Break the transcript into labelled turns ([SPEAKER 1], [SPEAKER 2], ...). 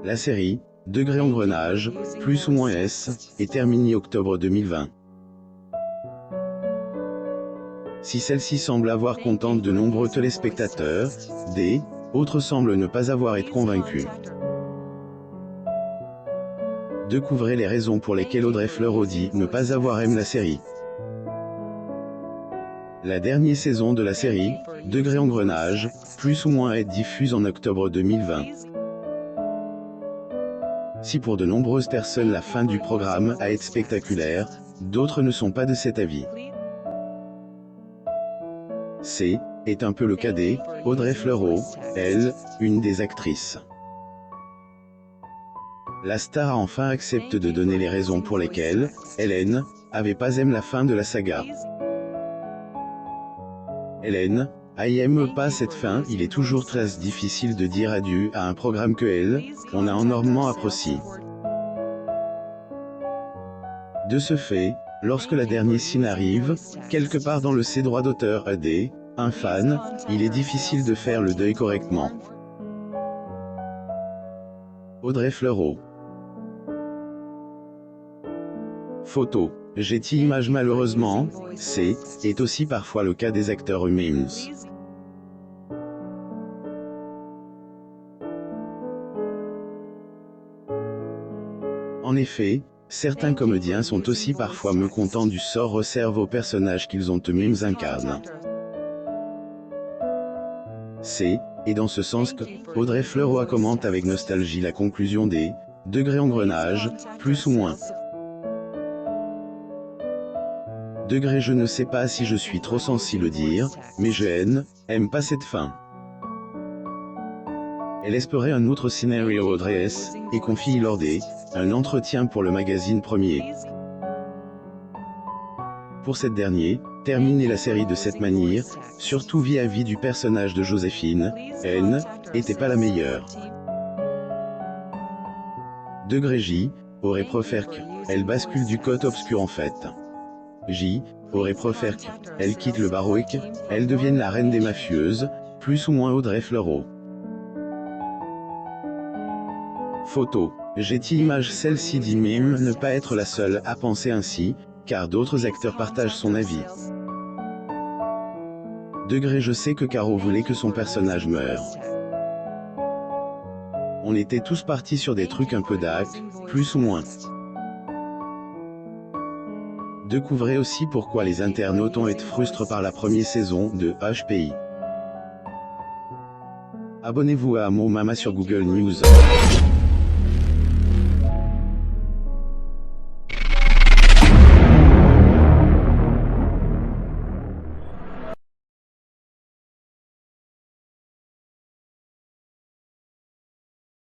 [SPEAKER 1] La série, Degré Engrenage, plus ou moins S, est terminée octobre 2020. Si celle-ci semble avoir contente de nombreux téléspectateurs, autres semblent ne pas avoir été convaincus. Découvrez les raisons pour lesquelles Audrey Fleurot dit ne pas avoir aimé la série. La dernière saison de la série, Degré Engrenage, plus ou moins est diffuse en octobre 2020. Si pour de nombreuses personnes la fin du programme a été spectaculaire, d'autres ne sont pas de cet avis. Est un peu le cas d'Audrey Fleurot, elle, une des actrices. La star a enfin accepté de donner les raisons pour lesquelles, Hélène, avait pas aimé la fin de la saga. Hélène, aime pas cette fin, il est toujours très difficile de dire adieu à un programme que on a énormément apprécié. De ce fait, lorsque la dernière scène arrive, quelque part dans le ses droits d'auteur un fan, il est difficile de faire le deuil correctement. Audrey Fleurot. Photo. Getty Images. Malheureusement, est aussi parfois le cas des acteurs eux-mêmes. En effet, certains comédiens sont aussi parfois mécontents du sort réservé aux personnages qu'ils ont eux-mêmes incarnent. Et dans ce sens que Audrey Fleurot commente avec nostalgie la conclusion des Degré Engrenage, plus ou moins. Degré, je ne sais pas si je suis trop sensible dire, mais je aime pas cette fin. Elle espérait un autre scénario Audrey et confie lors un entretien pour le magazine Premier. Pour cette dernière, terminer la série de cette manière, surtout vis-à-vis du personnage de Joséphine, était pas la meilleure. Degré J aurait préféré qu'elle bascule du côté obscur en fait. J aurait préféré qu'elle quitte le barreau et qu'elle devienne la reine des mafieuses, plus ou moins Audrey Fleurot. Photo. Getty Images. Celle-ci dit même ne pas être la seule à penser ainsi, car d'autres acteurs partagent son avis. Degré, je sais que Caro voulait que son personnage meure. On était tous partis sur des trucs un peu dark, plus ou moins. Découvrez aussi pourquoi les internautes ont été frustrés par la première saison de HPI. Abonnez-vous à Mo Mama sur Google News.